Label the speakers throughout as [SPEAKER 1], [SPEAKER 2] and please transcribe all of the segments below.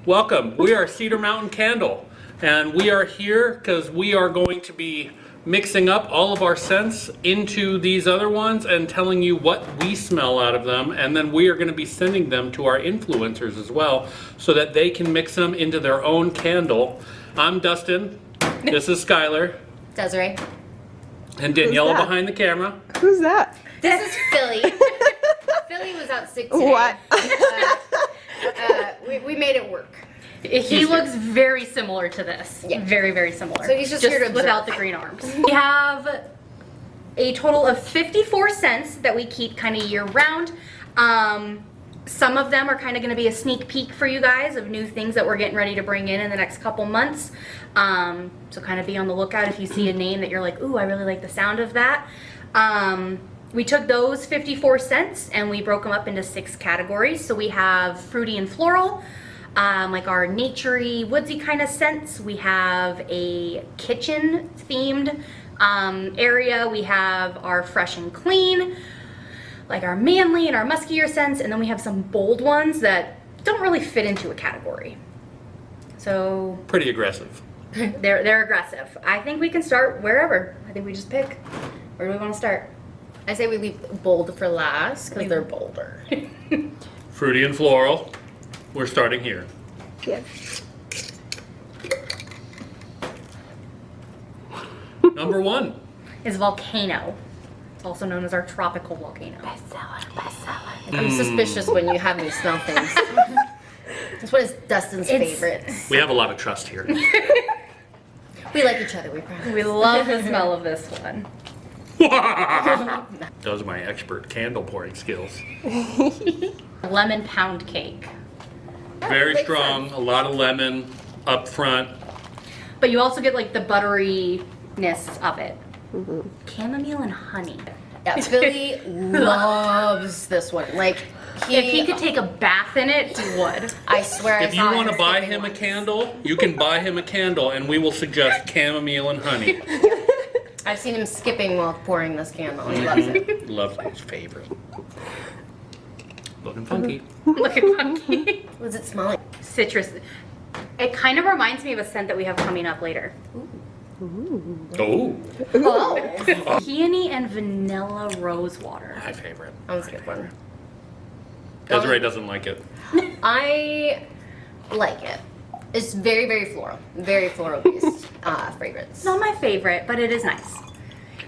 [SPEAKER 1] Welcome. We are Cedar Mountain Candle, and we are here because we are going to be mixing up all of our scents into these other ones and telling you what we smell out of them, and then we are going to be sending them to our influencers as well so that they can mix them into their own candle. I'm Dustin. This is Skylar.
[SPEAKER 2] Desiree.
[SPEAKER 1] And Daniela behind the camera.
[SPEAKER 3] Who's that?
[SPEAKER 2] This is Philly. Philly was out sick today.
[SPEAKER 3] What?
[SPEAKER 2] We made it work.
[SPEAKER 4] He looks very similar to this.
[SPEAKER 2] Yeah.
[SPEAKER 4] Very, very similar.
[SPEAKER 2] So he's just here to observe.
[SPEAKER 4] without the green arms. We have a total of 54 scents that we keep kind of year round. Some of them are kind of going to be a sneak peek for you guys of new things that we're getting ready to bring in the next couple months. So kind of be on the lookout if you see a name that you're like, ooh, I really like the sound of that. We took those 54 scents and we broke them up into 6 categories. So we have fruity and floral, like our naturey, woodsy kind of scents. We have a kitchen themed area. We have our fresh and clean, like our manly and our muskier scents. And then we have some bold ones that don't really fit into a category. So
[SPEAKER 1] Pretty aggressive.
[SPEAKER 4] they're aggressive. I think we can start wherever. I think we just pick. Where do we want to start?
[SPEAKER 2] I say we leave bold for last because they're bolder.
[SPEAKER 1] Fruity and floral. We're starting here.
[SPEAKER 3] Yes.
[SPEAKER 1] Number 1.
[SPEAKER 4] Is Volcano. It's also known as our tropical volcano.
[SPEAKER 2] I'm suspicious when you have me smell things. This one is Dustin's favorite.
[SPEAKER 1] We have a lot of trust here.
[SPEAKER 2] We like each other, we promise.
[SPEAKER 4] We love the smell of this one.
[SPEAKER 1] Those are my expert candle pouring skills.
[SPEAKER 4] Lemon pound cake.
[SPEAKER 1] Very
[SPEAKER 2] makes
[SPEAKER 1] strong, a lot of lemon up front.
[SPEAKER 4] But you also get like the butteriness of it. Chamomile and honey.
[SPEAKER 2] Yeah, Philly loves this one. Like,
[SPEAKER 4] If he could take a bath in it, he would.
[SPEAKER 2] I swear
[SPEAKER 1] If you want to buy him a candle, you can buy him a candle and we will suggest chamomile and honey.
[SPEAKER 2] I've seen him skipping while pouring this candle. He loves it.
[SPEAKER 1] Loves his favorite. Looking funky.
[SPEAKER 4] Look at funky.
[SPEAKER 2] What does it smell like?
[SPEAKER 4] Citrus. It kind of reminds me of a scent that we have coming up later.
[SPEAKER 1] Oh,
[SPEAKER 2] Oh,
[SPEAKER 4] Peony and vanilla rosewater.
[SPEAKER 1] my favorite.
[SPEAKER 2] that was a good one.
[SPEAKER 1] Desiree doesn't like it.
[SPEAKER 2] I like it. It's very, very floral. Very floral based fragrance.
[SPEAKER 4] It's not my favorite, but it is nice.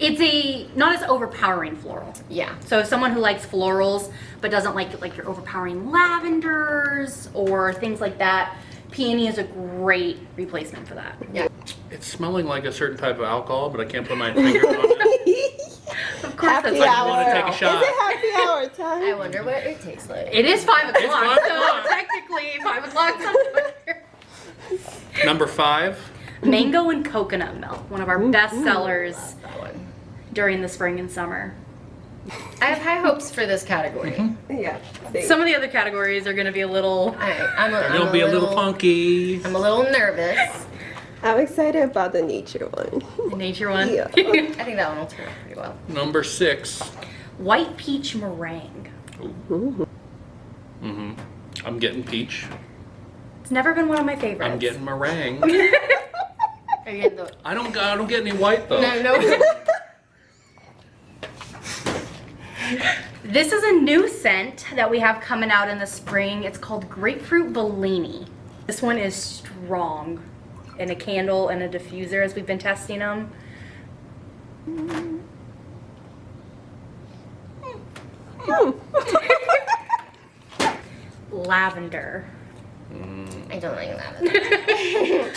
[SPEAKER 4] It's not as overpowering floral.
[SPEAKER 2] Yeah.
[SPEAKER 4] So if someone who likes florals but doesn't like your overpowering lavenders or things like that, peony is a great replacement for that.
[SPEAKER 2] Yeah.
[SPEAKER 1] It's smelling like a certain type of alcohol, but I can't put my finger on it.
[SPEAKER 4] Of course,
[SPEAKER 3] Happy
[SPEAKER 4] that's
[SPEAKER 1] Like
[SPEAKER 3] hour.
[SPEAKER 1] you want to take a
[SPEAKER 3] Is
[SPEAKER 1] shot.
[SPEAKER 3] it happy hour
[SPEAKER 2] I
[SPEAKER 3] time?
[SPEAKER 2] wonder what it tastes like.
[SPEAKER 4] It is 5 o'clock,
[SPEAKER 1] It's 5 o'clock.
[SPEAKER 4] so technically 5 o'clock somewhere.
[SPEAKER 1] Number 5.
[SPEAKER 4] Mango and coconut milk, one of our best sellers
[SPEAKER 2] That one.
[SPEAKER 4] during the spring and summer.
[SPEAKER 2] I have high hopes for this category.
[SPEAKER 3] Yeah.
[SPEAKER 4] Some of the other categories are going to be a little.
[SPEAKER 1] It'll be a little funky.
[SPEAKER 2] I'm a little nervous.
[SPEAKER 3] I'm excited about the nature one.
[SPEAKER 4] The nature one.
[SPEAKER 3] Yeah.
[SPEAKER 2] I think that one will turn out pretty well.
[SPEAKER 1] Number 6.
[SPEAKER 4] White peach meringue.
[SPEAKER 1] I'm getting peach.
[SPEAKER 4] It's never been one of my favorites.
[SPEAKER 1] I'm getting meringue.
[SPEAKER 2] Are you getting the...
[SPEAKER 1] I don't get any white though.
[SPEAKER 2] No.
[SPEAKER 4] This is a new scent that we have coming out in the spring. It's called Grapefruit Bellini. This one is strong in a candle and a diffuser as we've been testing them. Lavender.
[SPEAKER 2] I don't like that.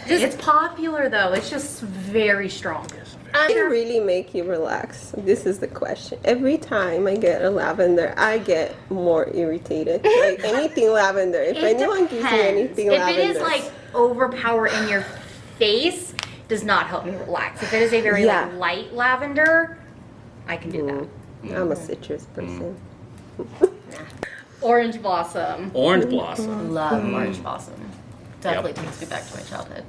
[SPEAKER 4] It's popular though. It's just very strong.
[SPEAKER 3] It really make you relax? This is the question. Every time I get a lavender, I get more irritated. Like anything lavender. If anyone gives me anything
[SPEAKER 4] if
[SPEAKER 3] lavender.
[SPEAKER 4] it is like overpower in your face, does not help me relax. If it is a very like, light lavender, I can do that.
[SPEAKER 3] I'm a citrus person.
[SPEAKER 4] Orange blossom.
[SPEAKER 1] Orange blossom.
[SPEAKER 2] Love orange blossom. Definitely takes me back to my childhood.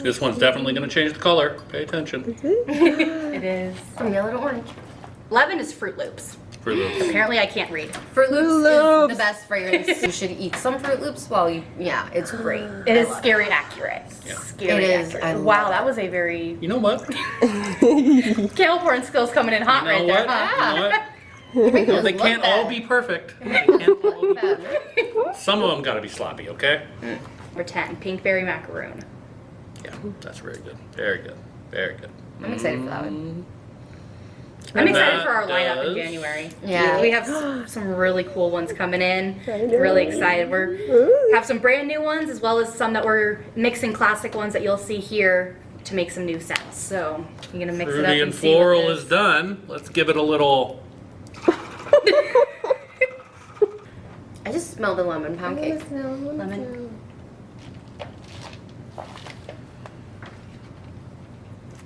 [SPEAKER 1] This one's definitely going to change the color. Pay attention.
[SPEAKER 4] It is.
[SPEAKER 2] From yellow to orange.
[SPEAKER 4] Lemon is Fruit Loops.
[SPEAKER 1] Fruit Loops.
[SPEAKER 4] Apparently I can't read.
[SPEAKER 2] Fruit Loops is
[SPEAKER 3] Loops.
[SPEAKER 2] the best fragrance. You should eat some Fruit Loops while you, yeah, it's great.
[SPEAKER 4] It is scary accurate.
[SPEAKER 1] Yeah.
[SPEAKER 4] Scary
[SPEAKER 2] It is.
[SPEAKER 4] accurate.
[SPEAKER 2] I
[SPEAKER 4] Wow,
[SPEAKER 2] love
[SPEAKER 4] that was a very
[SPEAKER 1] You know what?
[SPEAKER 4] kale porn skills coming in hot
[SPEAKER 1] You know
[SPEAKER 4] right there.
[SPEAKER 1] what?
[SPEAKER 4] Huh?
[SPEAKER 1] You know what? No, they can't all be perfect. They can't all be Some of them got to be sloppy, okay?
[SPEAKER 4] Number 10, pink berry macaroon.
[SPEAKER 1] Yeah, that's very good. Very good. Very good.
[SPEAKER 2] I'm excited for that one.
[SPEAKER 4] I'm excited
[SPEAKER 1] That
[SPEAKER 4] for our lineup in
[SPEAKER 1] does-
[SPEAKER 4] January.
[SPEAKER 2] Yeah.
[SPEAKER 4] We have some really cool ones coming in.
[SPEAKER 3] I know.
[SPEAKER 4] Really excited. We're
[SPEAKER 3] Ooh.
[SPEAKER 4] have some brand new ones as well as some that we're mixing classic ones that you'll see here to make some new scents. So you're gonna mix it up
[SPEAKER 1] Fruity
[SPEAKER 4] and
[SPEAKER 1] and
[SPEAKER 4] see what
[SPEAKER 1] floral
[SPEAKER 4] this-
[SPEAKER 1] is done. Let's give it a little.
[SPEAKER 2] I just smelled a lemon pound cake.
[SPEAKER 4] Lemon.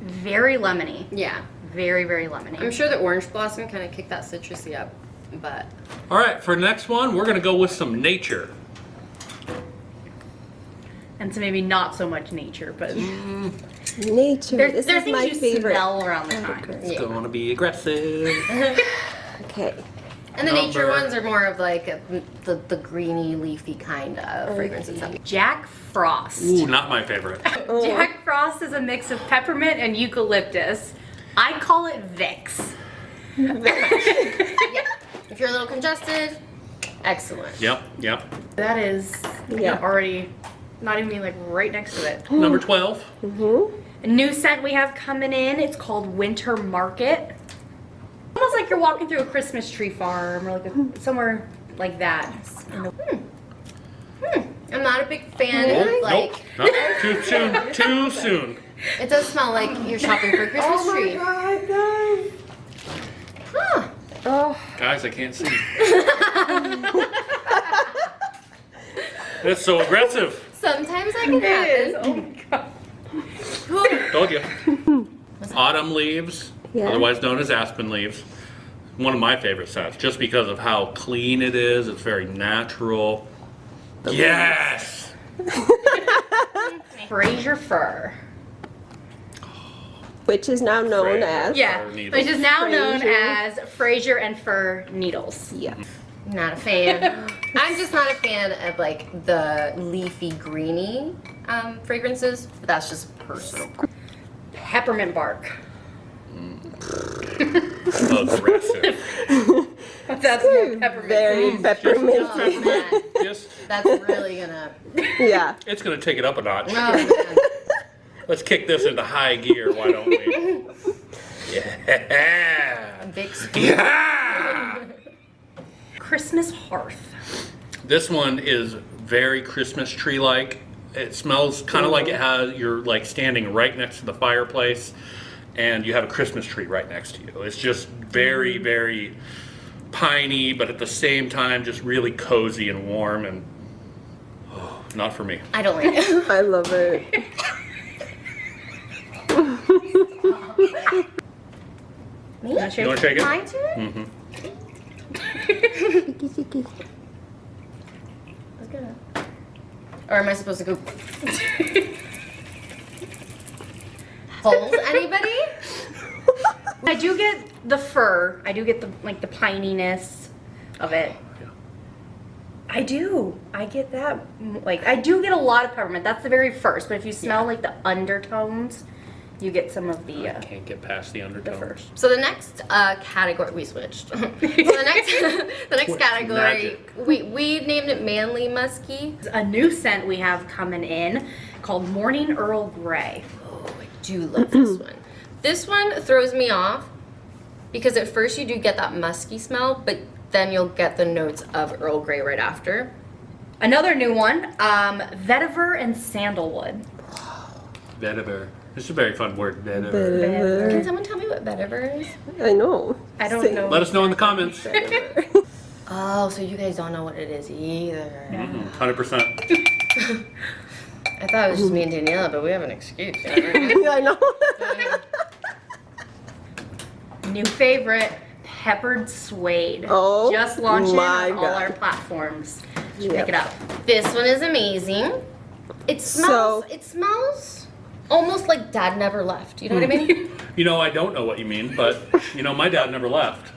[SPEAKER 4] Very lemony.
[SPEAKER 2] Yeah.
[SPEAKER 4] Very, very lemony.
[SPEAKER 2] I'm sure the orange blossom kind of kicked that citrusy up, but
[SPEAKER 1] All right, for next one, we're gonna go with some nature.
[SPEAKER 4] And so maybe not so much nature, but
[SPEAKER 3] Nature.
[SPEAKER 4] there
[SPEAKER 3] This
[SPEAKER 4] are
[SPEAKER 3] is
[SPEAKER 4] things
[SPEAKER 3] my
[SPEAKER 4] you
[SPEAKER 3] favorite.
[SPEAKER 4] smell around the time.
[SPEAKER 1] It's
[SPEAKER 2] yeah.
[SPEAKER 1] gonna be aggressive.
[SPEAKER 3] Okay.
[SPEAKER 2] And the nature
[SPEAKER 1] Number-
[SPEAKER 2] ones are more of like the greeny, leafy kind of fragrances.
[SPEAKER 4] Jack Frost.
[SPEAKER 1] Ooh, not my favorite.
[SPEAKER 3] Oh.
[SPEAKER 4] Jack Frost is a mix of peppermint and eucalyptus. I call it Vicks.
[SPEAKER 2] If you're a little congested, excellent.
[SPEAKER 1] Yep, yep.
[SPEAKER 4] That is
[SPEAKER 3] Yeah.
[SPEAKER 4] already not even like right next to it.
[SPEAKER 1] Number 12.
[SPEAKER 4] A new scent we have coming in. It's called Winter Market. Almost like you're walking through a Christmas tree farm or like somewhere like that.
[SPEAKER 2] I'm not a big fan
[SPEAKER 1] Oh,
[SPEAKER 2] of like.
[SPEAKER 1] nope. Nope. Too soon. Too soon.
[SPEAKER 2] It does smell like you're shopping for a Christmas
[SPEAKER 3] Oh my
[SPEAKER 2] tree.
[SPEAKER 3] god, guys.
[SPEAKER 2] Huh.
[SPEAKER 3] Oh,
[SPEAKER 1] Guys, I can't see. It's so aggressive.
[SPEAKER 2] Sometimes that can happen.
[SPEAKER 4] Oh my god.
[SPEAKER 1] Told you. Autumn leaves,
[SPEAKER 3] Yeah.
[SPEAKER 1] otherwise known as aspen leaves. One of my favorite scents, just because of how clean it is. It's very natural. Yes!
[SPEAKER 4] Fraser Fir.
[SPEAKER 3] which is now known as.
[SPEAKER 4] Yeah,
[SPEAKER 1] Fir needles.
[SPEAKER 4] which is now known
[SPEAKER 3] Fraser.
[SPEAKER 4] as Fraser and Fir needles.
[SPEAKER 3] Yeah.
[SPEAKER 2] Not a fan. I'm just not a fan of like the leafy greeny fragrances. But that's just personal.
[SPEAKER 4] Peppermint bark.
[SPEAKER 1] Aggressive.
[SPEAKER 4] That's more peppermint.
[SPEAKER 3] Very pepperminty.
[SPEAKER 2] Oh, man.
[SPEAKER 1] Just,
[SPEAKER 2] That's really gonna.
[SPEAKER 3] Yeah.
[SPEAKER 1] it's gonna take it up a notch.
[SPEAKER 2] Oh, man.
[SPEAKER 1] Let's kick this into high gear, why don't we? Yeah!
[SPEAKER 2] Vicks.
[SPEAKER 1] Yeah!
[SPEAKER 4] Christmas hearth.
[SPEAKER 1] This one is very Christmas tree-like. It smells kind of like it has, you're like standing right next to the fireplace and you have a Christmas tree right next to you. It's just very, very piney, but at the same time just really cozy and warm and oh, not for me.
[SPEAKER 2] I don't like it.
[SPEAKER 3] I love it.
[SPEAKER 2] Me?
[SPEAKER 1] You want to shake it?
[SPEAKER 2] Mine too?
[SPEAKER 1] Mm-hmm.
[SPEAKER 2] Let's go. Or am I supposed to go? Holes? Anybody?
[SPEAKER 4] I do get the fur. I do get the like the pininess of it. I do. I get that. Like I do get a lot of peppermint. That's the very first. But if you smell like the undertones, you get some of the
[SPEAKER 1] I can't get past the
[SPEAKER 4] the
[SPEAKER 1] undertones.
[SPEAKER 4] first.
[SPEAKER 2] So the next category we switched. So the next category
[SPEAKER 1] Magic.
[SPEAKER 2] we named it Manly Musky.
[SPEAKER 4] A new scent we have coming in called Morning Earl Grey.
[SPEAKER 2] Oh, I do love this one. This one throws me off because at first you do get that musky smell, but then you'll get the notes of Earl Grey right after.
[SPEAKER 4] Another new one, vetiver and sandalwood.
[SPEAKER 1] Vetiver. This is a very fun word, vetiver.
[SPEAKER 2] Can
[SPEAKER 3] Vetiver.
[SPEAKER 2] someone tell me what vetiver is?
[SPEAKER 3] I know.
[SPEAKER 4] I don't
[SPEAKER 3] Same.
[SPEAKER 4] know.
[SPEAKER 1] Let us know in the comments.
[SPEAKER 2] Oh, so you guys don't know what it is either.
[SPEAKER 1] 100%.
[SPEAKER 2] I thought it was just me and Daniela, but we have an excuse.
[SPEAKER 3] I know.
[SPEAKER 4] New favorite, peppered suede.
[SPEAKER 3] Oh
[SPEAKER 4] Just launching
[SPEAKER 3] my
[SPEAKER 4] on all
[SPEAKER 3] God.
[SPEAKER 4] our platforms.
[SPEAKER 3] Yep.
[SPEAKER 4] Pick it up.
[SPEAKER 2] This one is amazing. It smells almost like Dad never left. You know what I mean?
[SPEAKER 1] You know, I don't know what you mean, but you know, my dad never left.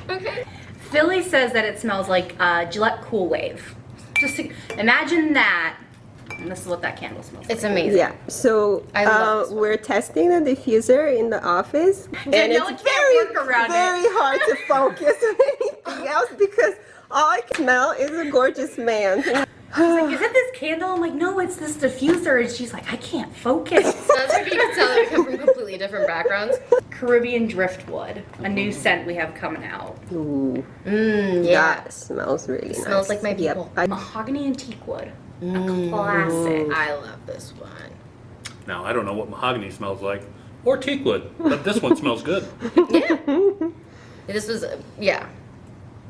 [SPEAKER 2] Okay.
[SPEAKER 4] Philly says that it smells like Gillette Cool Wave. Imagine that. And this is what that candle smells like.
[SPEAKER 2] It's amazing.
[SPEAKER 3] Yeah, so
[SPEAKER 2] I love this one.
[SPEAKER 3] we're testing the diffuser in the office, and
[SPEAKER 4] Danielle
[SPEAKER 3] it's
[SPEAKER 4] can't work around
[SPEAKER 3] very hard to focus on anything else because all I can smell is a gorgeous man.
[SPEAKER 4] She's like, is it this candle? I'm like, no, it's this diffuser. And she's like, I can't focus.
[SPEAKER 2] Sounds like you can tell that we come from completely different backgrounds.
[SPEAKER 4] Caribbean Driftwood, a new scent we have coming out.
[SPEAKER 3] Ooh,
[SPEAKER 2] Yeah.
[SPEAKER 3] that smells really nice.
[SPEAKER 2] Smells like my people.
[SPEAKER 3] Yep.
[SPEAKER 4] Mahogany Antique Wood, a classic.
[SPEAKER 2] I love this one.
[SPEAKER 1] Now, I don't know what mahogany smells like, or teak wood, but this one smells good.
[SPEAKER 2] Yeah. This was, yeah.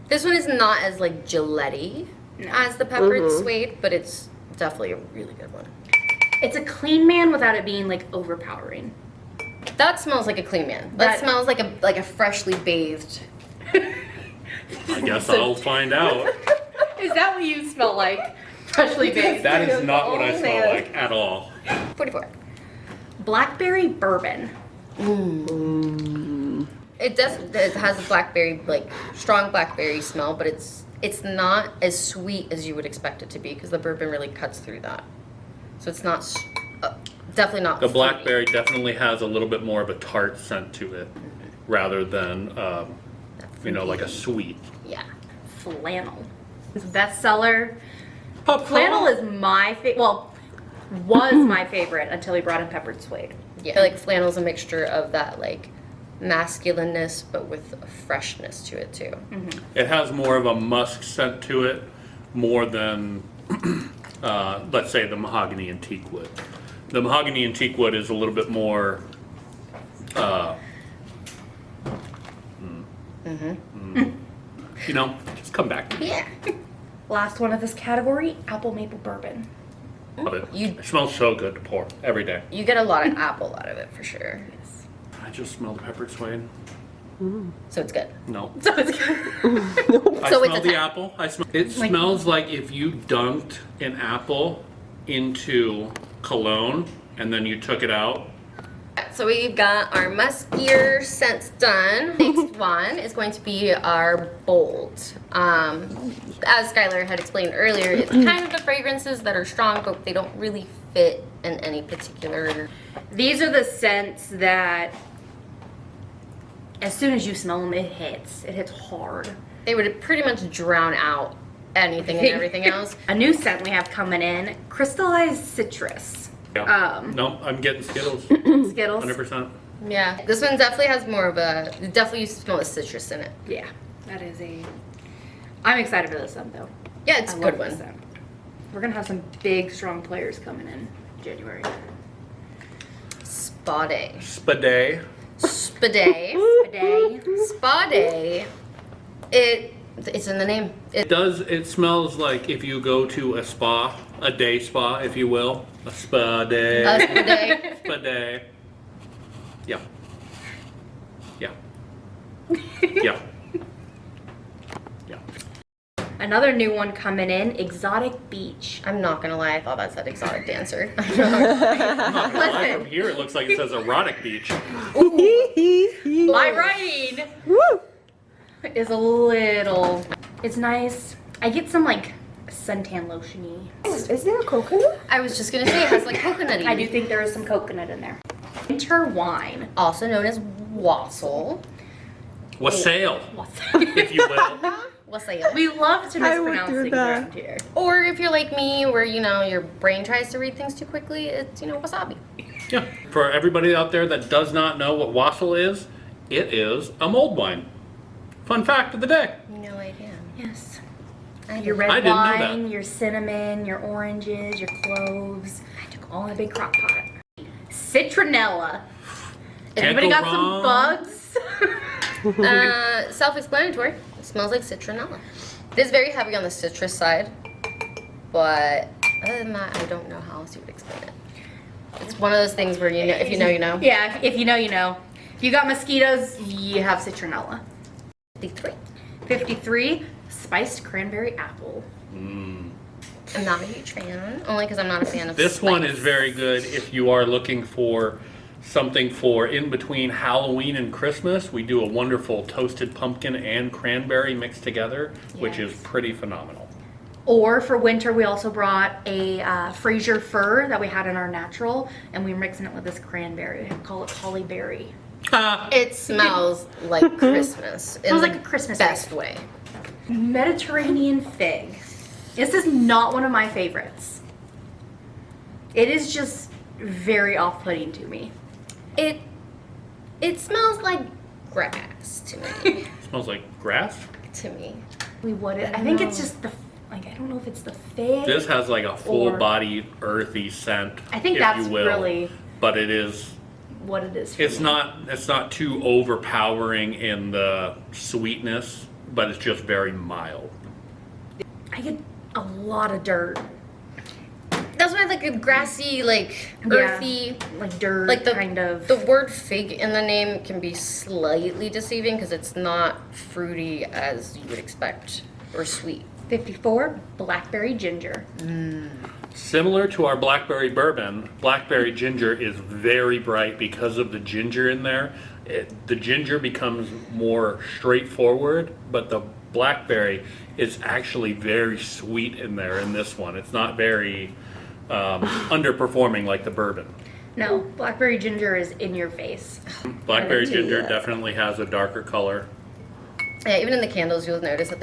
[SPEAKER 2] This one is not as like Gillette-y as the peppered suede, but it's definitely a really good one.
[SPEAKER 4] It's a clean man without it being like overpowering.
[SPEAKER 2] That smells like a clean man. That smells like a freshly bathed.
[SPEAKER 1] I guess I'll find out.
[SPEAKER 4] Is that what you smell like? Freshly baked.
[SPEAKER 1] That is not what I smell like at all.
[SPEAKER 2] 44.
[SPEAKER 4] Blackberry bourbon.
[SPEAKER 2] It has a blackberry, like strong blackberry smell, but it's not as sweet as you would expect it to be because the bourbon really cuts through that. So it's not, definitely not.
[SPEAKER 1] The
[SPEAKER 2] fruity.
[SPEAKER 1] blackberry definitely has a little bit more of a tart scent to it, rather than, like a sweet.
[SPEAKER 2] Yeah.
[SPEAKER 4] Flannel. It's a bestseller. Flannel is my was my favorite until we brought in peppered suede.
[SPEAKER 2] Yeah. I feel like flannel's a mixture of that like masculineness, but with a freshness to it too.
[SPEAKER 1] It has more of a musk scent to it, more than, let's say, the mahogany and teak wood. The mahogany and teak wood is a little bit more, just come back to me.
[SPEAKER 2] Yeah.
[SPEAKER 4] Last one of this category, apple maple bourbon.
[SPEAKER 1] Love it. It smells so good to pour every day.
[SPEAKER 2] You get a lot of apple out of it for sure.
[SPEAKER 1] I just smell the peppered suede.
[SPEAKER 2] So it's good.
[SPEAKER 1] No.
[SPEAKER 4] So it's good.
[SPEAKER 1] I
[SPEAKER 2] So it's
[SPEAKER 1] smell
[SPEAKER 2] a
[SPEAKER 1] the
[SPEAKER 2] 10.
[SPEAKER 1] apple. It smells like if you dunked an apple into cologne and then you took it out.
[SPEAKER 2] So we've got our muskier scents done. Next one is going to be our bold. As Skylar had explained earlier, it's kind of the fragrances that are strong, but they don't really fit in any particular.
[SPEAKER 4] These are the scents that, as soon as you smell them, it hits. It hits hard.
[SPEAKER 2] They would pretty much drown out anything and everything else.
[SPEAKER 4] A new scent we have coming in, crystallized citrus.
[SPEAKER 1] Yeah. No, I'm getting Skittles.
[SPEAKER 4] Skittles.
[SPEAKER 1] 100%.
[SPEAKER 2] Yeah, this one definitely has more of a, definitely you smell the citrus in it.
[SPEAKER 4] Yeah, that is I'm excited for this scent though.
[SPEAKER 2] Yeah, it's a
[SPEAKER 4] I
[SPEAKER 2] good
[SPEAKER 4] love this
[SPEAKER 2] one.
[SPEAKER 4] scent. We're gonna have some big, strong players coming in January.
[SPEAKER 2] Spade.
[SPEAKER 1] Spade.
[SPEAKER 2] Spade.
[SPEAKER 4] Today.
[SPEAKER 2] Spade. It's in the name.
[SPEAKER 1] It smells like if you go to a spa, a day spa, if you will. A spa day.
[SPEAKER 2] Spade.
[SPEAKER 1] Spa day. Yeah. Yeah. Yeah. Yeah.
[SPEAKER 4] Another new one coming in, exotic beach.
[SPEAKER 2] I'm not gonna lie, I thought that said exotic dancer.
[SPEAKER 1] I'm not gonna lie, from here it looks like it says erotic beach.
[SPEAKER 4] My writing
[SPEAKER 3] Woo!
[SPEAKER 4] is a little, it's nice. I get some like suntan lotion-y.
[SPEAKER 3] Is there a coconut?
[SPEAKER 2] I was just gonna say it has like coconut.
[SPEAKER 4] I do think there is some coconut in there. Winter wine.
[SPEAKER 2] Also known as wassail.
[SPEAKER 1] Wassail, if you will.
[SPEAKER 2] Wassail.
[SPEAKER 4] We love to
[SPEAKER 3] I would
[SPEAKER 4] mispronounce
[SPEAKER 3] do
[SPEAKER 4] things
[SPEAKER 3] that.
[SPEAKER 4] around here.
[SPEAKER 2] Or if you're like me, where your brain tries to read things too quickly, it's wasabi.
[SPEAKER 1] Yeah. For everybody out there that does not know what wassail is, it is a mulled wine. Fun fact of the day.
[SPEAKER 2] No idea.
[SPEAKER 4] Yes.
[SPEAKER 2] Your
[SPEAKER 1] I
[SPEAKER 4] Red
[SPEAKER 1] didn't know that.
[SPEAKER 4] wine, your cinnamon, your oranges, your cloves. I took all in a big crock pot. Citronella. Anybody
[SPEAKER 1] go
[SPEAKER 4] got
[SPEAKER 1] wrong.
[SPEAKER 4] some bugs?
[SPEAKER 2] Self-explanatory. It smells like citronella. It is very heavy on the citrus side, but other than that, I don't know how else you would explain it. It's one of those things where if you know, you know.
[SPEAKER 4] Yeah, if you know, you know. If you got mosquitoes, you have citronella.
[SPEAKER 2] 53.
[SPEAKER 4] 53, spiced cranberry apple.
[SPEAKER 2] I'm not a huge fan, only because I'm not a fan of
[SPEAKER 1] This one
[SPEAKER 2] spice.
[SPEAKER 1] is very good if you are looking for something for in between Halloween and Christmas. We do a wonderful toasted pumpkin and cranberry mixed together, which is pretty phenomenal.
[SPEAKER 4] Or for winter, we also brought a Fraser fir that we had in our natural, and we were mixing it with this cranberry. We call it holly berry.
[SPEAKER 2] It smells like Christmas. It
[SPEAKER 4] smells like a Christmas
[SPEAKER 2] best way.
[SPEAKER 4] Mediterranean fig. This is not one of my favorites. It is just very off-putting to me.
[SPEAKER 2] It smells like grass to me.
[SPEAKER 1] Smells like grass.
[SPEAKER 2] To me.
[SPEAKER 4] I think it's just the, like, I don't know if it's the fig.
[SPEAKER 1] This has like a full-bodied earthy scent.
[SPEAKER 4] I think
[SPEAKER 1] if
[SPEAKER 4] that's
[SPEAKER 1] you will,
[SPEAKER 4] really
[SPEAKER 1] but it is.
[SPEAKER 4] what it is for
[SPEAKER 1] It's
[SPEAKER 4] me.
[SPEAKER 1] not too overpowering in the sweetness, but it's just very mild.
[SPEAKER 4] I get a lot of dirt.
[SPEAKER 2] That's why I like a grassy, like earthy,
[SPEAKER 4] like dirt,
[SPEAKER 2] like the
[SPEAKER 4] kind of.
[SPEAKER 2] The word fig in the name can be slightly deceiving because it's not fruity as you would expect or sweet.
[SPEAKER 4] 54, blackberry ginger.
[SPEAKER 1] Similar to our blackberry bourbon, blackberry ginger is very bright because of the ginger in there. The ginger becomes more straightforward, but the blackberry is actually very sweet in there in this one. It's not very underperforming like the bourbon.
[SPEAKER 4] No, blackberry ginger is in your face.
[SPEAKER 1] Blackberry
[SPEAKER 3] do
[SPEAKER 1] ginger
[SPEAKER 3] that.
[SPEAKER 1] definitely has a darker color.
[SPEAKER 2] Yeah, even in the candles, you'll notice that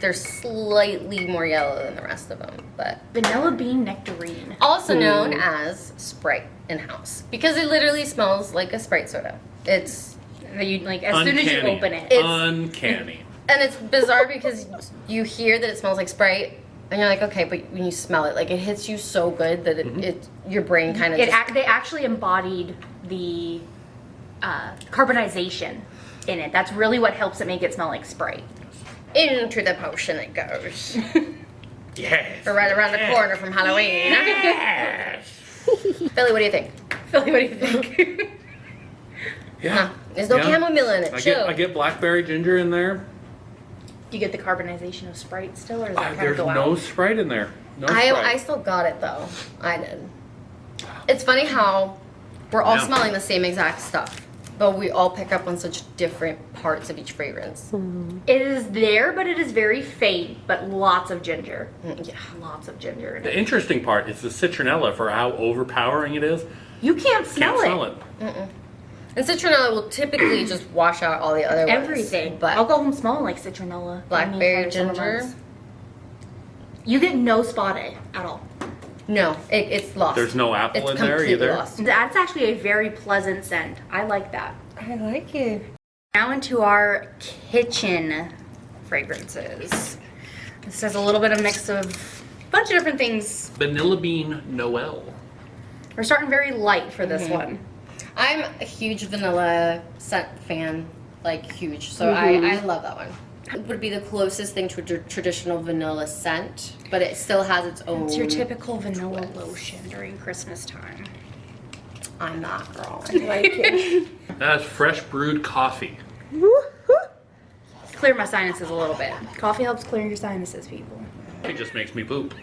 [SPEAKER 2] they're slightly more yellow than the rest of them. But
[SPEAKER 4] Vanilla bean nectarine.
[SPEAKER 2] also known as Sprite in house because it literally smells like a Sprite soda. It's
[SPEAKER 4] You, like, as soon as you
[SPEAKER 1] Uncanny.
[SPEAKER 4] open it.
[SPEAKER 1] Uncanny.
[SPEAKER 2] and it's bizarre because you hear that it smells like Sprite. And you're like, okay, but when you smell it, like it hits you so good that it your brain kind of
[SPEAKER 4] They actually embodied the carbonization in it. That's really what helps it make it smell like Sprite.
[SPEAKER 2] into the potion it goes.
[SPEAKER 1] Yes.
[SPEAKER 2] We're right around the corner from Halloween.
[SPEAKER 1] Yes.
[SPEAKER 2] Billy, what do you think?
[SPEAKER 4] Philly, what do you think?
[SPEAKER 1] Yeah.
[SPEAKER 2] There's no
[SPEAKER 1] Yeah.
[SPEAKER 2] chamomile in it. Chill.
[SPEAKER 1] I get blackberry ginger in there.
[SPEAKER 4] Do you get the carbonization of Sprite still, or does that kind
[SPEAKER 1] There's
[SPEAKER 4] of go
[SPEAKER 1] no
[SPEAKER 4] out?
[SPEAKER 1] Sprite in there. No
[SPEAKER 2] I
[SPEAKER 1] Sprite.
[SPEAKER 2] still got it though. I did. It's funny how we're all
[SPEAKER 1] Yeah.
[SPEAKER 2] smelling the same exact stuff, but we all pick up on such different parts of each fragrance.
[SPEAKER 4] It is there, but it is very faint, but lots of ginger.
[SPEAKER 2] Yeah.
[SPEAKER 4] Lots of ginger in
[SPEAKER 1] The
[SPEAKER 4] it.
[SPEAKER 1] interesting part is the citronella for how overpowering it is.
[SPEAKER 4] You can't smell
[SPEAKER 1] Can't
[SPEAKER 4] it.
[SPEAKER 1] smell it.
[SPEAKER 2] And citronella will typically just wash out all the other ones.
[SPEAKER 4] Everything.
[SPEAKER 2] But
[SPEAKER 4] I'll go home smelling like citronella.
[SPEAKER 2] blackberry
[SPEAKER 4] any time of summer
[SPEAKER 2] ginger.
[SPEAKER 4] months. You get no spotted at all.
[SPEAKER 2] No, it's lost.
[SPEAKER 1] There's no apple
[SPEAKER 2] it's
[SPEAKER 1] in there
[SPEAKER 2] completely
[SPEAKER 1] either.
[SPEAKER 2] Lost.
[SPEAKER 4] That's actually a very pleasant scent. I like that.
[SPEAKER 3] I like it.
[SPEAKER 4] Now into our kitchen fragrances. This has a little bit of mix of a bunch of different things.
[SPEAKER 1] Vanilla bean Noel.
[SPEAKER 4] We're starting very light for this one.
[SPEAKER 2] I'm a huge vanilla scent fan, like huge. So I love that one. It would be the closest thing to a traditional vanilla scent, but it still has its own.
[SPEAKER 4] It's your typical vanilla lotion during Christmas time.
[SPEAKER 2] I'm not wrong.
[SPEAKER 3] I like it.
[SPEAKER 1] That's fresh brewed coffee.
[SPEAKER 4] Clear my sinuses a little bit. Coffee helps clear your sinuses, people.
[SPEAKER 1] It just makes me poop.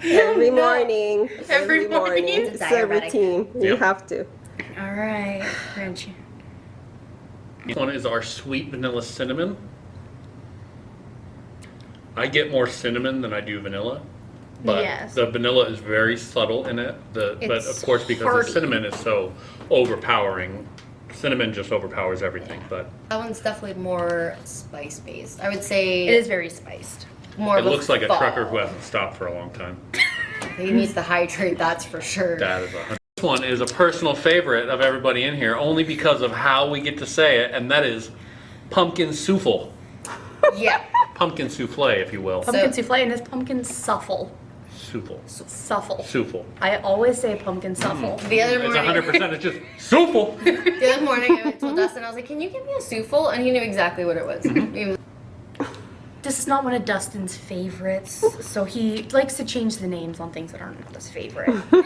[SPEAKER 3] Every morning.
[SPEAKER 4] Every morning.
[SPEAKER 3] It's a
[SPEAKER 2] Diuretic.
[SPEAKER 3] routine. You
[SPEAKER 1] Yep.
[SPEAKER 3] have to.
[SPEAKER 4] All right, French.
[SPEAKER 1] This one is our sweet vanilla cinnamon. I get more cinnamon than I do vanilla, but
[SPEAKER 4] Yes.
[SPEAKER 1] the vanilla is very subtle in it. But
[SPEAKER 4] It's
[SPEAKER 1] of course, because
[SPEAKER 4] hearty.
[SPEAKER 1] the cinnamon is so overpowering, cinnamon just overpowers everything. But
[SPEAKER 2] That one's definitely more spice based. I would say
[SPEAKER 4] It is very spiced.
[SPEAKER 2] more.
[SPEAKER 1] it
[SPEAKER 2] of a
[SPEAKER 1] looks like a
[SPEAKER 2] fall.
[SPEAKER 1] trucker who hasn't stopped for a long time.
[SPEAKER 2] He needs to hydrate. That's for sure.
[SPEAKER 1] That is This one is a personal favorite of everybody in here, only because of how we get to say it, and that is pumpkin souffle.
[SPEAKER 2] Yeah.
[SPEAKER 1] Pumpkin souffle, if you will.
[SPEAKER 4] Pumpkin souffle and it's pumpkin souffle.
[SPEAKER 1] Souffle.
[SPEAKER 4] Suffle.
[SPEAKER 1] Souffle.
[SPEAKER 4] I always say pumpkin suffle.
[SPEAKER 2] The other
[SPEAKER 1] It's
[SPEAKER 2] morning,
[SPEAKER 1] 100%, it's just souffle.
[SPEAKER 2] the other morning, I told Dustin, I was like, "Can you give me a souffle?" And he knew exactly what it was. We-
[SPEAKER 4] This is not one of Dustin's favorites, so he likes to change the names on things that aren't his favorite.
[SPEAKER 2] we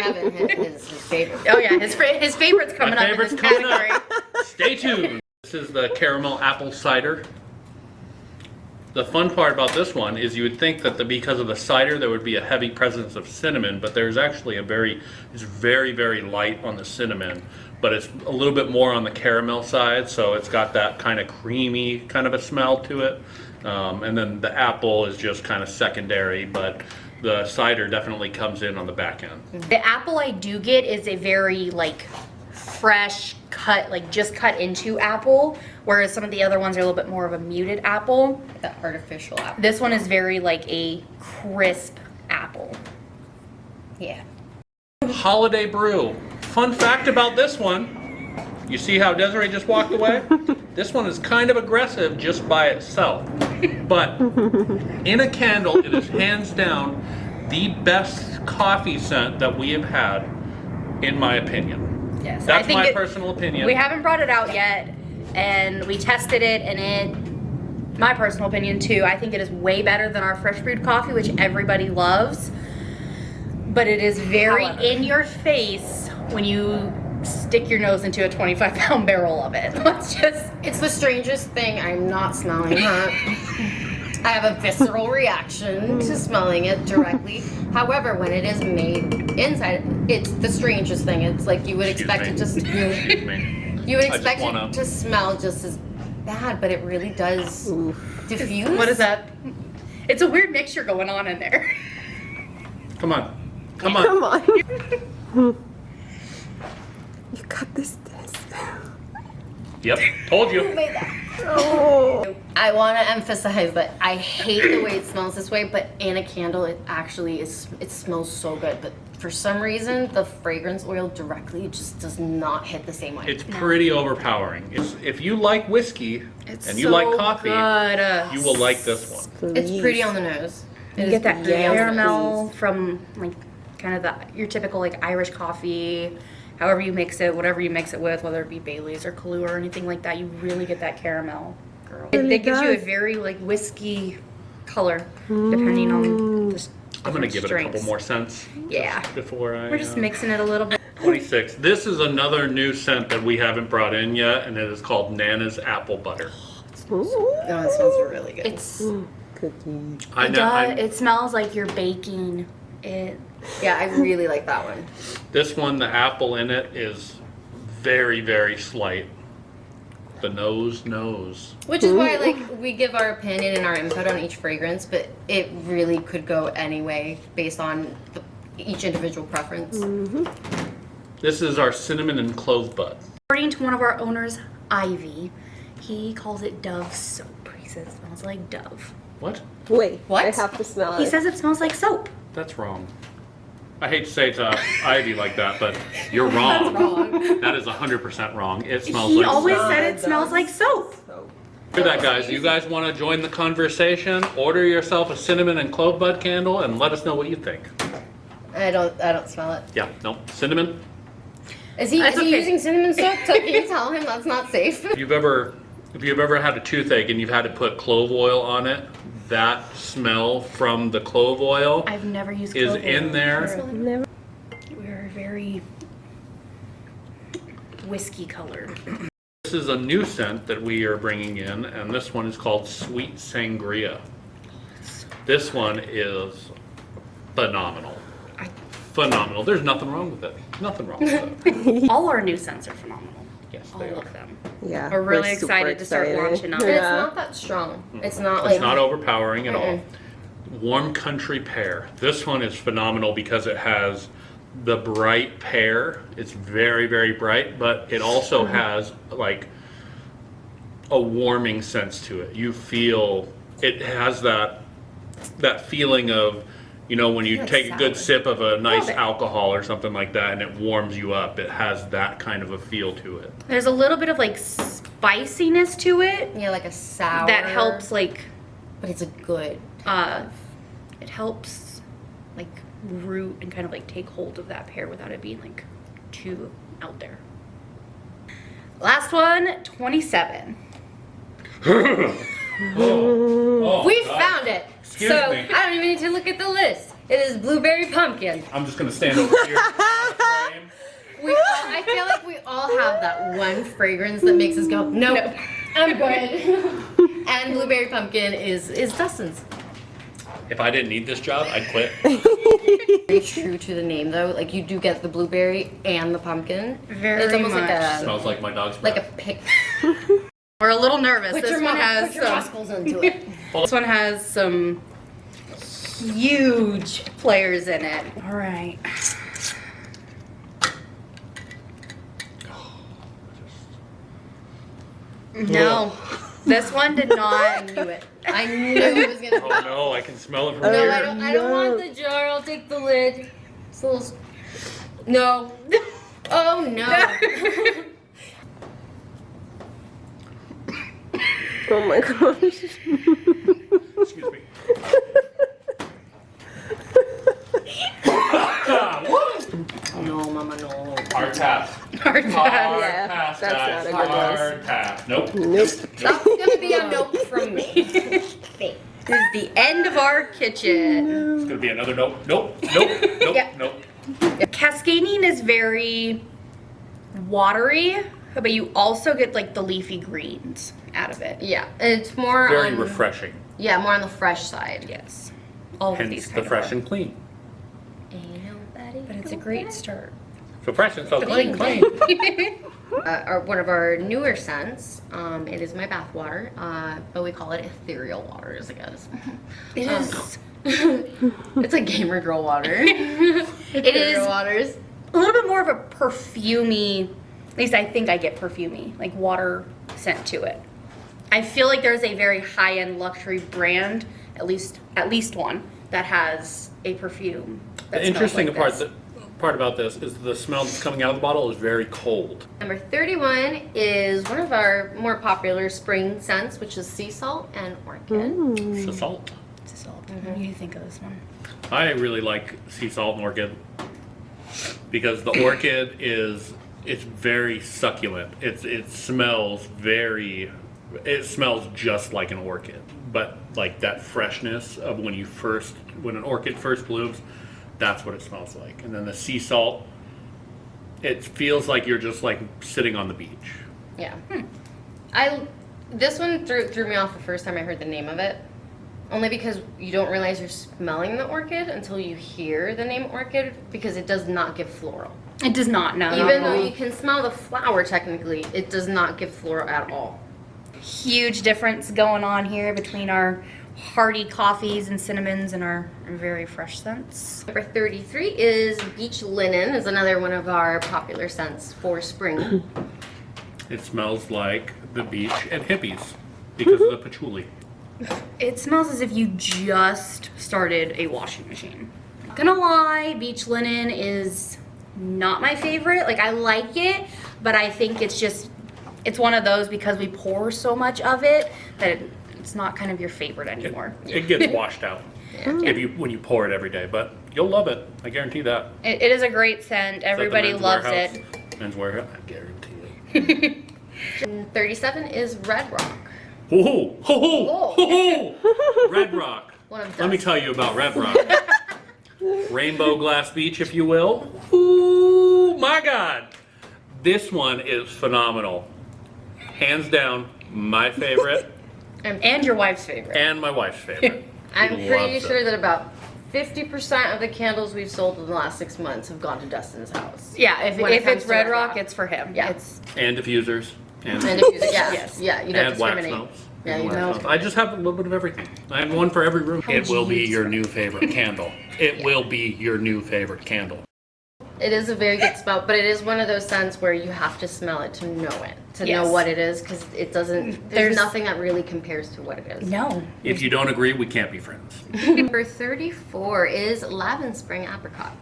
[SPEAKER 2] haven't hit his favorite.
[SPEAKER 4] Oh yeah, his favorite's coming
[SPEAKER 1] My
[SPEAKER 4] up in this
[SPEAKER 1] favorite's coming up.
[SPEAKER 4] category.
[SPEAKER 1] Stay tuned. This is the caramel apple cider. the fun part about this one is you would think that because of the cider there would be a heavy presence of cinnamon, but there's actually it's very, very light on the cinnamon, but it's a little bit more on the caramel side, so it's got that kind of creamy kind of a smell to it. And then the apple is just kind of secondary, but the cider definitely comes in on the back end.
[SPEAKER 4] The apple I do get is a very like fresh cut, like just cut into apple, whereas some of the other ones are a little bit more of a muted apple.
[SPEAKER 2] The artificial apple.
[SPEAKER 4] This one is very like a crisp apple.
[SPEAKER 2] Yeah.
[SPEAKER 1] Holiday brew. Fun fact about this one. You see how Desiree just walked away? This one is kind of aggressive just by itself. But in a candle, it is hands down the best coffee scent that we have had, in my opinion.
[SPEAKER 4] Yes,
[SPEAKER 1] That's my personal opinion.
[SPEAKER 4] We haven't brought it out yet, and we tested it, and my personal opinion too, I think it is way better than our fresh brewed coffee, which everybody loves. But it is very in your face when you stick your nose into a 25-pound barrel of it.
[SPEAKER 2] It's the strangest thing. I'm not smelling that. I have a visceral reaction to smelling it directly. However, when it is made inside, it's the strangest thing. It's like you would expect it just you would expect it to smell just as bad, but it really does diffuse.
[SPEAKER 4] What is that? It's a weird mixture going on in there.
[SPEAKER 1] Come on. Come on.
[SPEAKER 3] Come on. You got this.
[SPEAKER 1] Yep, told you.
[SPEAKER 2] Who made that?
[SPEAKER 3] Oh.
[SPEAKER 2] I want to emphasize that I hate the way it smells this way, but in a candle, it actually is. It smells so good, but for some reason, the fragrance oil directly just does not hit the same way.
[SPEAKER 1] It's pretty overpowering. If you like whiskey and you like coffee, you will like this one.
[SPEAKER 2] It's pretty on the nose.
[SPEAKER 4] You get that caramel from like kind of your typical like Irish coffee. However you mix it, whatever you mix it with, whether it be Bailey's or Kahlua or anything like that, you really get that caramel. Girl. It gives you a very like whiskey color, depending on the
[SPEAKER 1] I'm gonna give it a couple more scents.
[SPEAKER 4] Yeah.
[SPEAKER 1] Before
[SPEAKER 4] We're just mixing it a little bit.
[SPEAKER 1] 26. This is another new scent that we haven't brought in yet, and it is called Nana's Apple Butter.
[SPEAKER 2] No, it smells really good.
[SPEAKER 3] It's cookies.
[SPEAKER 4] It smells like you're baking it.
[SPEAKER 2] Yeah, I really like that one.
[SPEAKER 1] This one, the apple in it is very, very slight. The nose.
[SPEAKER 2] Which is why, like, we give our opinion and our input on each fragrance, but it really could go any way based on each individual preference.
[SPEAKER 1] This is our cinnamon and clove bud.
[SPEAKER 4] According to one of our owners, Ivy, he calls it Dove soap. He says it smells like Dove.
[SPEAKER 1] What?
[SPEAKER 3] Wait,
[SPEAKER 2] What?
[SPEAKER 3] I have to smell it.
[SPEAKER 4] He says it smells like soap.
[SPEAKER 1] That's wrong. I hate to say it to Ivy like that, but you're wrong.
[SPEAKER 2] That's wrong.
[SPEAKER 1] That is 100% wrong. It smells
[SPEAKER 4] He
[SPEAKER 1] like
[SPEAKER 4] always
[SPEAKER 1] soap.
[SPEAKER 4] said it smells like soap.
[SPEAKER 1] Hear that, guys. You guys want to join the conversation? Order yourself a cinnamon and clove bud candle and let us know what you think.
[SPEAKER 2] I don't smell it.
[SPEAKER 1] Yeah, no, cinnamon.
[SPEAKER 2] Is he using cinnamon soap? Can you tell him that's not safe?
[SPEAKER 1] If you've ever had a toothache and you've had to put clove oil on it, that smell from the clove oil
[SPEAKER 4] I've never used
[SPEAKER 1] is
[SPEAKER 4] clove
[SPEAKER 1] in
[SPEAKER 4] oil.
[SPEAKER 1] there.
[SPEAKER 3] Never.
[SPEAKER 4] We're very whiskey colored.
[SPEAKER 1] This is a new scent that we are bringing in, and this one is called Sweet Sangria. This one is phenomenal. Phenomenal. There's nothing wrong with it. Nothing wrong with it.
[SPEAKER 4] All our new scents are phenomenal.
[SPEAKER 1] Yes,
[SPEAKER 4] All
[SPEAKER 1] they are.
[SPEAKER 4] of them.
[SPEAKER 3] Yeah.
[SPEAKER 4] We're really
[SPEAKER 3] super
[SPEAKER 4] excited to start launching them.
[SPEAKER 2] And it's
[SPEAKER 3] Yeah.
[SPEAKER 2] not that strong. It's not like
[SPEAKER 1] It's not overpowering at all. Warm Country Pear. This one is phenomenal because it has the bright pear. It's very, very bright, but it also has like a warming sense to it. You feel it has that feeling of, you know, when you take a good sip of a nice alcohol or something like that and it warms you up. It has that kind of a feel to it.
[SPEAKER 4] There's a little bit of like spiciness to it
[SPEAKER 2] yeah, like a sour.
[SPEAKER 4] that helps like
[SPEAKER 2] But it's a good.
[SPEAKER 4] it helps like root and kind of like take hold of that pear without it being like too out there. Last one, 27.
[SPEAKER 2] We found it.
[SPEAKER 1] Excuse
[SPEAKER 2] so
[SPEAKER 1] me.
[SPEAKER 2] I don't even need to look at the list. It is blueberry pumpkin.
[SPEAKER 1] I'm just gonna stand over here.
[SPEAKER 2] I feel like we all have that one fragrance that makes us go, nope, I'm good. And blueberry pumpkin is Dustin's.
[SPEAKER 1] If I didn't need this job, I'd quit.
[SPEAKER 2] Very true to the name though. Like you do get the blueberry and the pumpkin.
[SPEAKER 4] Very
[SPEAKER 2] It's almost
[SPEAKER 4] much.
[SPEAKER 2] like a
[SPEAKER 1] Smells like my dog's
[SPEAKER 2] like a
[SPEAKER 1] breath.
[SPEAKER 2] pick.
[SPEAKER 4] We're a little nervous.
[SPEAKER 2] Put
[SPEAKER 4] This
[SPEAKER 2] your
[SPEAKER 4] one has
[SPEAKER 2] put your
[SPEAKER 4] some.
[SPEAKER 2] muscles into it.
[SPEAKER 4] This one has some huge players in it. All right. No, this one did not.
[SPEAKER 2] Knew it. I knew it was gonna.
[SPEAKER 1] Oh no, I can smell it from
[SPEAKER 2] No,
[SPEAKER 1] here.
[SPEAKER 2] I don't want the jar. I'll take the lid. It's a little. No. Oh no.
[SPEAKER 3] Oh my gosh.
[SPEAKER 1] Excuse me.
[SPEAKER 2] No, mama, no.
[SPEAKER 1] Hard tap.
[SPEAKER 4] Hard
[SPEAKER 1] Hard
[SPEAKER 4] tap.
[SPEAKER 3] Yeah,
[SPEAKER 1] pass,
[SPEAKER 3] that's
[SPEAKER 1] guys.
[SPEAKER 3] not a good one.
[SPEAKER 1] Hard tap. Nope.
[SPEAKER 3] Nope.
[SPEAKER 2] That's gonna be a nope from me.
[SPEAKER 4] This is the end of our kitchen.
[SPEAKER 1] It's gonna be another nope. Nope. Nope. Nope.
[SPEAKER 4] Yeah.
[SPEAKER 1] Nope.
[SPEAKER 4] Cascading is very watery, but you also get like the leafy greens out of it.
[SPEAKER 2] Yeah, it's more
[SPEAKER 1] Very
[SPEAKER 2] on,
[SPEAKER 1] refreshing.
[SPEAKER 2] Yeah, more on the fresh side.
[SPEAKER 4] Yes. All of
[SPEAKER 1] Hence
[SPEAKER 4] these
[SPEAKER 1] the
[SPEAKER 4] kind
[SPEAKER 1] fresh
[SPEAKER 4] of
[SPEAKER 1] and clean.
[SPEAKER 4] but it's a great start.
[SPEAKER 1] So fresh and so clean.
[SPEAKER 2] One of our newer scents. It is my bath water, but we call it ethereal waters, I guess.
[SPEAKER 4] It is
[SPEAKER 2] It's like gamer girl water.
[SPEAKER 4] it
[SPEAKER 2] Ethereal
[SPEAKER 4] is
[SPEAKER 2] waters.
[SPEAKER 4] a little bit more of a perfumey, at least I think I get perfumey, like water scent to it. I feel like there's a very high-end luxury brand, at least one, that has a perfume. that
[SPEAKER 1] The
[SPEAKER 4] smells
[SPEAKER 1] interesting
[SPEAKER 4] like
[SPEAKER 1] part
[SPEAKER 4] this.
[SPEAKER 1] part about this is the smell that's coming out of the bottle is very cold.
[SPEAKER 2] Number 31 is one of our more popular spring scents, which is sea salt and orchid.
[SPEAKER 1] It's the salt.
[SPEAKER 4] It's a salt. What do you think of this one?
[SPEAKER 1] I really like sea salt and orchid because the orchid it's very succulent. It smells just like an orchid, but like that freshness of when an orchid first blooms, that's what it smells like. And then the sea salt, it feels like you're just like sitting on the beach.
[SPEAKER 2] Yeah. This one threw me off the first time I heard the name of it. Only because you don't realize you're smelling the orchid until you hear the name orchid, because it does not give floral.
[SPEAKER 4] It does not, no.
[SPEAKER 2] Even though you can smell the flower technically, it does not give floral at all.
[SPEAKER 4] Huge difference going on here between our hearty coffees and cinnamons and our very fresh scents.
[SPEAKER 2] Number 33 is beach linen, is another one of our popular scents for spring.
[SPEAKER 1] It smells like the beach and hippies because of the patchouli.
[SPEAKER 4] It smells as if you just started a washing machine. Not gonna lie, beach linen is not my favorite. Like, I like it, but I think it's one of those because we pour so much of it that it's not kind of your favorite anymore.
[SPEAKER 1] It gets washed out when you pour it every day, but you'll love it. I guarantee that.
[SPEAKER 4] It is a great scent. Everybody loves it.
[SPEAKER 1] Men's Warehouse, I guarantee it.
[SPEAKER 2] And 37 is red rock.
[SPEAKER 1] Ho ho ho ho! Red Rock.
[SPEAKER 2] One of
[SPEAKER 1] Let me
[SPEAKER 2] Dustin's.
[SPEAKER 1] tell you about Red Rock. Rainbow Glass Beach, if you will. Ooh, my God. This one is phenomenal. Hands down, my favorite
[SPEAKER 4] And your wife's favorite.
[SPEAKER 1] and my wife's favorite.
[SPEAKER 2] I'm
[SPEAKER 1] She
[SPEAKER 2] pretty
[SPEAKER 1] loves
[SPEAKER 2] sure
[SPEAKER 1] it.
[SPEAKER 2] that about 50% of the candles we've sold in the last 6 months have gone to Dustin's house.
[SPEAKER 4] Yeah, if
[SPEAKER 2] When it
[SPEAKER 4] it's
[SPEAKER 2] comes to
[SPEAKER 4] Red
[SPEAKER 2] Red
[SPEAKER 4] Rock,
[SPEAKER 2] Rock.
[SPEAKER 4] it's for him.
[SPEAKER 2] Yeah.
[SPEAKER 4] It's
[SPEAKER 1] And diffusers.
[SPEAKER 2] And if you, yeah,
[SPEAKER 4] Yes.
[SPEAKER 2] yeah, you don't
[SPEAKER 1] And wax
[SPEAKER 2] discriminate.
[SPEAKER 1] melts.
[SPEAKER 2] Yeah,
[SPEAKER 1] And
[SPEAKER 2] you
[SPEAKER 1] wax
[SPEAKER 2] don't
[SPEAKER 1] melts. I just have a little bit of everything. I have one for every room. It will be your new favorite candle. It will be your new favorite candle.
[SPEAKER 2] It is a very good smell, but it is one of those scents where you have to smell it to know it, to know
[SPEAKER 4] Yes.
[SPEAKER 2] what it is, because it doesn't, there's nothing that really compares to what it is.
[SPEAKER 4] no.
[SPEAKER 1] If you don't agree, we can't be friends.
[SPEAKER 2] Number 34 is Lavender Spring Apricot.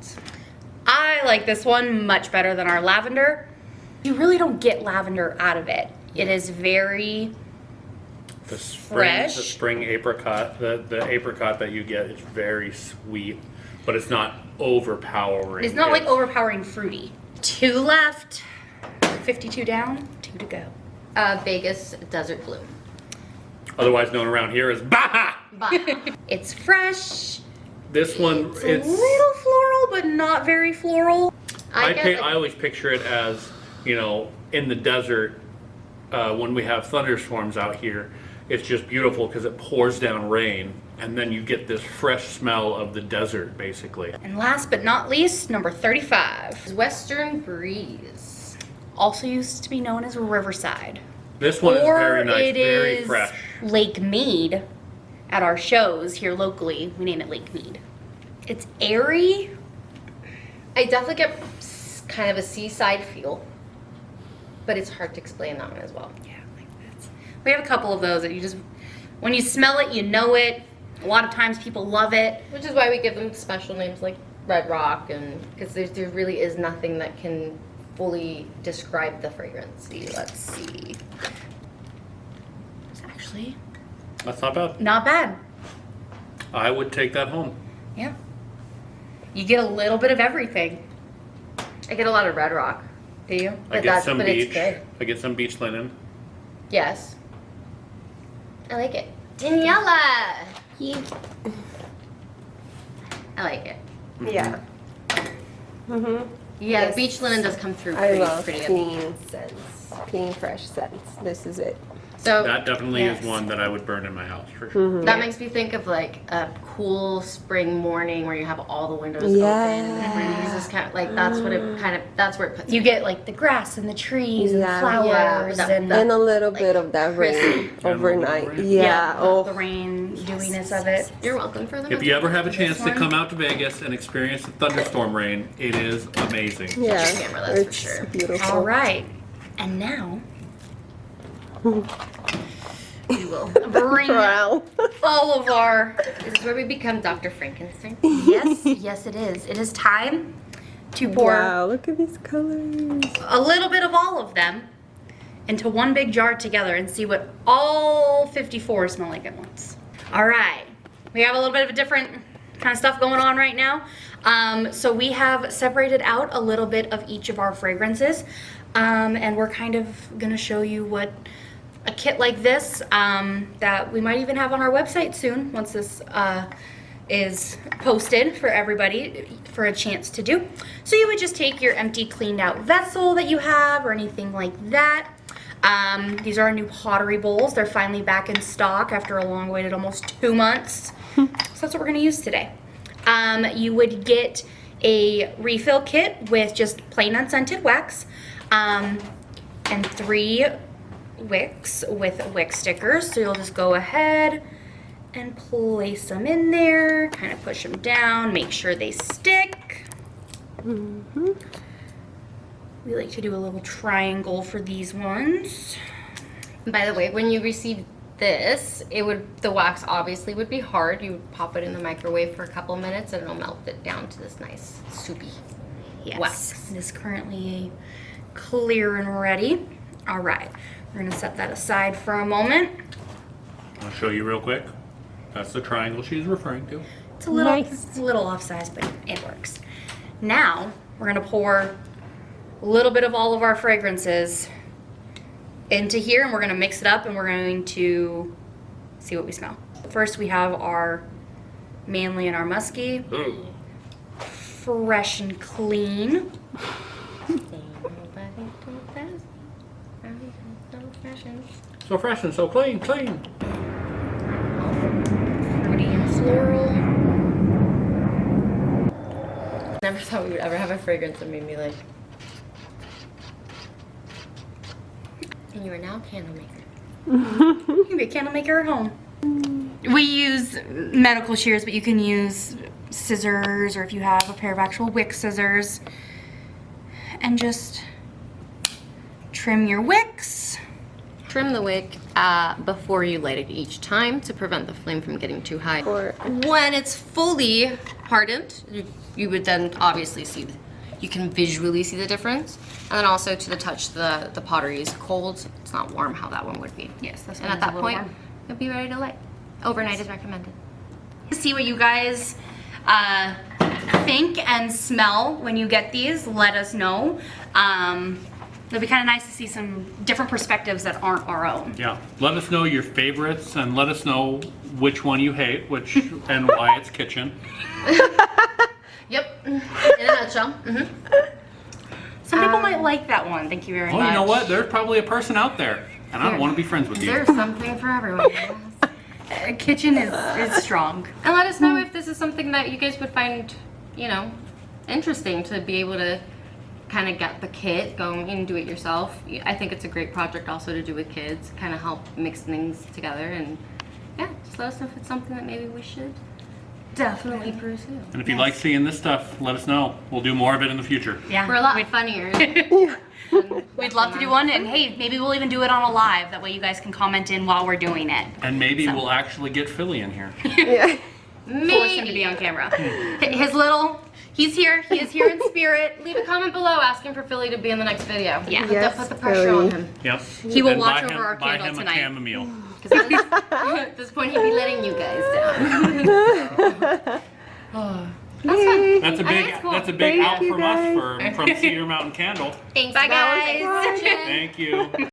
[SPEAKER 4] I like this one much better than our lavender. You really don't get lavender out of it. It is very
[SPEAKER 1] The spring,
[SPEAKER 4] Fresh.
[SPEAKER 1] the spring apricot, the apricot that you get is very sweet, but it's not overpowering.
[SPEAKER 4] It's not like overpowering fruity. 2 left, 52 down, 2 to go.
[SPEAKER 2] Vegas Desert Bloom.
[SPEAKER 1] Otherwise known around here as Baha.
[SPEAKER 2] Bah.
[SPEAKER 4] It's fresh.
[SPEAKER 1] This one,
[SPEAKER 4] It's
[SPEAKER 1] it's.
[SPEAKER 4] a little floral, but not very floral.
[SPEAKER 1] I always picture it as, in the desert when we have thunderstorms out here. it's just beautiful because it pours down rain, and then you get this fresh smell of the desert, basically.
[SPEAKER 4] And last but not least, number 35.
[SPEAKER 2] Western Breeze.
[SPEAKER 4] Also used to be known as Riverside.
[SPEAKER 1] This one is
[SPEAKER 4] Or
[SPEAKER 1] very nice,
[SPEAKER 4] it
[SPEAKER 1] very
[SPEAKER 4] is
[SPEAKER 1] fresh.
[SPEAKER 4] Lake Mead. At our shows here locally, we name it Lake Mead. It's airy.
[SPEAKER 2] I definitely get kind of a seaside feel, but it's hard to explain that one as well.
[SPEAKER 4] Yeah, like this. We have a couple of those that you just, when you smell it, you know it. A lot of times people love it.
[SPEAKER 2] Which is why we give them special names like Red Rock, and because there really is nothing that can fully describe the fragrance.
[SPEAKER 4] Let's see. It's actually
[SPEAKER 1] That's not bad.
[SPEAKER 4] not bad.
[SPEAKER 1] I would take that home.
[SPEAKER 4] Yeah. You get a little bit of everything.
[SPEAKER 2] I get a lot of Red Rock.
[SPEAKER 4] Do you?
[SPEAKER 1] I
[SPEAKER 2] But
[SPEAKER 1] get some
[SPEAKER 2] but it's
[SPEAKER 1] beach.
[SPEAKER 2] good.
[SPEAKER 1] I get some beach linen.
[SPEAKER 2] Yes. I like it. Daniela! I like it.
[SPEAKER 3] Yeah. Mhm.
[SPEAKER 2] Yeah,
[SPEAKER 3] Yes.
[SPEAKER 2] the beach linen does come through
[SPEAKER 3] I
[SPEAKER 2] pretty,
[SPEAKER 3] love
[SPEAKER 2] pretty good.
[SPEAKER 3] clean scents, clean fresh scents. This is it.
[SPEAKER 2] So
[SPEAKER 1] That definitely
[SPEAKER 4] Yes.
[SPEAKER 1] is one that I would burn in my house for sure.
[SPEAKER 2] that makes me think of like a cool spring morning where you have all the windows
[SPEAKER 3] Yeah.
[SPEAKER 2] open and the breeze is kind of like that's what it kind of that's where it puts
[SPEAKER 4] You
[SPEAKER 2] me.
[SPEAKER 4] get like the grass and the trees and
[SPEAKER 3] Yeah.
[SPEAKER 4] flowers
[SPEAKER 2] Yeah,
[SPEAKER 4] and
[SPEAKER 3] And a little bit of that rain
[SPEAKER 1] And a little
[SPEAKER 3] overnight.
[SPEAKER 1] rain.
[SPEAKER 3] Yeah. Oh,
[SPEAKER 4] the rain, dewiness of it.
[SPEAKER 2] You're welcome for them.
[SPEAKER 1] If you ever have a chance to
[SPEAKER 4] one?
[SPEAKER 1] come out to Vegas and experience the thunderstorm rain, it is amazing.
[SPEAKER 3] yeah.
[SPEAKER 2] camera, that's for
[SPEAKER 3] It's
[SPEAKER 2] sure.
[SPEAKER 3] beautiful.
[SPEAKER 4] All right. And now we will bring
[SPEAKER 3] Wow.
[SPEAKER 4] all of our,
[SPEAKER 2] This is where we become Dr. Frankenstein.
[SPEAKER 4] yes, it is. It is time to pour
[SPEAKER 3] Wow, look at these colors.
[SPEAKER 4] a little bit of all of them into one big jar together and see what all 54 smell like at once. All right, we have a little bit of a different kind of stuff going on right now. So we have separated out a little bit of each of our fragrances, and we're kind of gonna show you what a kit like this that we might even have on our website soon once this is posted for everybody for a chance to do. So you would just take your empty cleaned out vessel that you have or anything like that. These are our new pottery bowls. They're finally back in stock after a long wait at almost 2 months. So that's what we're gonna use today. You would get a refill kit with just plain unscented wax and 3 wicks with wick stickers. So you'll just go ahead and place them in there, kind of push them down, make sure they stick. We like to do a little triangle for these ones.
[SPEAKER 2] By the way, when you receive this, the wax obviously would be hard. You would pop it in the microwave for a couple minutes and it'll melt it down to this nice soupy
[SPEAKER 4] Yes,
[SPEAKER 2] wax.
[SPEAKER 4] it is currently clear and ready. All right, we're gonna set that aside for a moment.
[SPEAKER 1] I'll show you real quick. That's the triangle she's referring to.
[SPEAKER 4] It's a little,
[SPEAKER 3] Nice.
[SPEAKER 4] it's a little off size, but it works. Now we're gonna pour a little bit of all of our fragrances into here, and we're gonna mix it up, and we're going to see what we smell. First, we have our manly and our musky, fresh and clean.
[SPEAKER 1] So fresh and so clean, clean.
[SPEAKER 4] Fruity and floral.
[SPEAKER 2] Never thought we would ever have a fragrance that made me like. And you are now a candle maker.
[SPEAKER 4] You can be a candle maker at home. We use medical shears, but you can use scissors, or if you have a pair of actual wick scissors, and just trim your wicks.
[SPEAKER 2] Trim the wick before you light it each time to prevent the flame from getting too high.
[SPEAKER 3] Or
[SPEAKER 2] When it's fully hardened, you would then obviously see, you can visually see the difference. And then also to the touch, the pottery is cold. It's not warm how that one would be.
[SPEAKER 4] Yes, that's
[SPEAKER 2] And at that point, you'll be ready to light. Overnight is recommended.
[SPEAKER 4] See what you guys think and smell when you get these. Let us know. It'll be kind of nice to see some different perspectives that aren't our own.
[SPEAKER 1] Yeah. Let us know your favorites and let us know which one you hate, which and why it's kitchen.
[SPEAKER 2] Yep, in a nutshell.
[SPEAKER 4] Some people might like that one. Thank you very
[SPEAKER 1] Oh,
[SPEAKER 4] much.
[SPEAKER 1] you know what? There's probably a person out there. And I don't want to be friends with you.
[SPEAKER 2] There's something for everyone.
[SPEAKER 4] Kitchen is strong.
[SPEAKER 2] And let us know if this is something that you guys would find, you know, interesting to be able to kind of get the kit going and do it yourself. I think it's a great project also to do with kids, kind of help mix things together, and yeah, just let us know if it's something that maybe we should definitely pursue.
[SPEAKER 1] And if you like seeing this stuff, let us know. We'll do more of it in the future.
[SPEAKER 4] Yeah.
[SPEAKER 2] We're a lot funnier.
[SPEAKER 4] We'd love to do one, and hey, maybe we'll even do it on a live. That way you guys can comment in while we're doing it.
[SPEAKER 1] And maybe we'll actually get Philly in here.
[SPEAKER 3] Yeah.
[SPEAKER 4] Force him to be on camera. His little, he's here. He is here in spirit.
[SPEAKER 2] Leave a comment below asking for Philly to be in the next video.
[SPEAKER 4] Yeah.
[SPEAKER 3] Yes,
[SPEAKER 2] Put the pressure on
[SPEAKER 3] Philly.
[SPEAKER 2] him.
[SPEAKER 1] Yep.
[SPEAKER 4] He will
[SPEAKER 1] And
[SPEAKER 4] watch
[SPEAKER 1] buy
[SPEAKER 4] over
[SPEAKER 1] him-
[SPEAKER 4] our
[SPEAKER 1] buy
[SPEAKER 4] candle
[SPEAKER 1] him
[SPEAKER 4] tonight.
[SPEAKER 1] a chamomile.
[SPEAKER 2] Because at this point, he'd be letting you guys down. That's fun.
[SPEAKER 1] That's a big
[SPEAKER 2] That's cool.
[SPEAKER 1] that's a big
[SPEAKER 3] Thank
[SPEAKER 1] out
[SPEAKER 3] you,
[SPEAKER 1] from us from Cedar Mountain Candle.
[SPEAKER 2] Thanks,
[SPEAKER 4] Bye, guys.
[SPEAKER 2] for watching.
[SPEAKER 1] Thank you.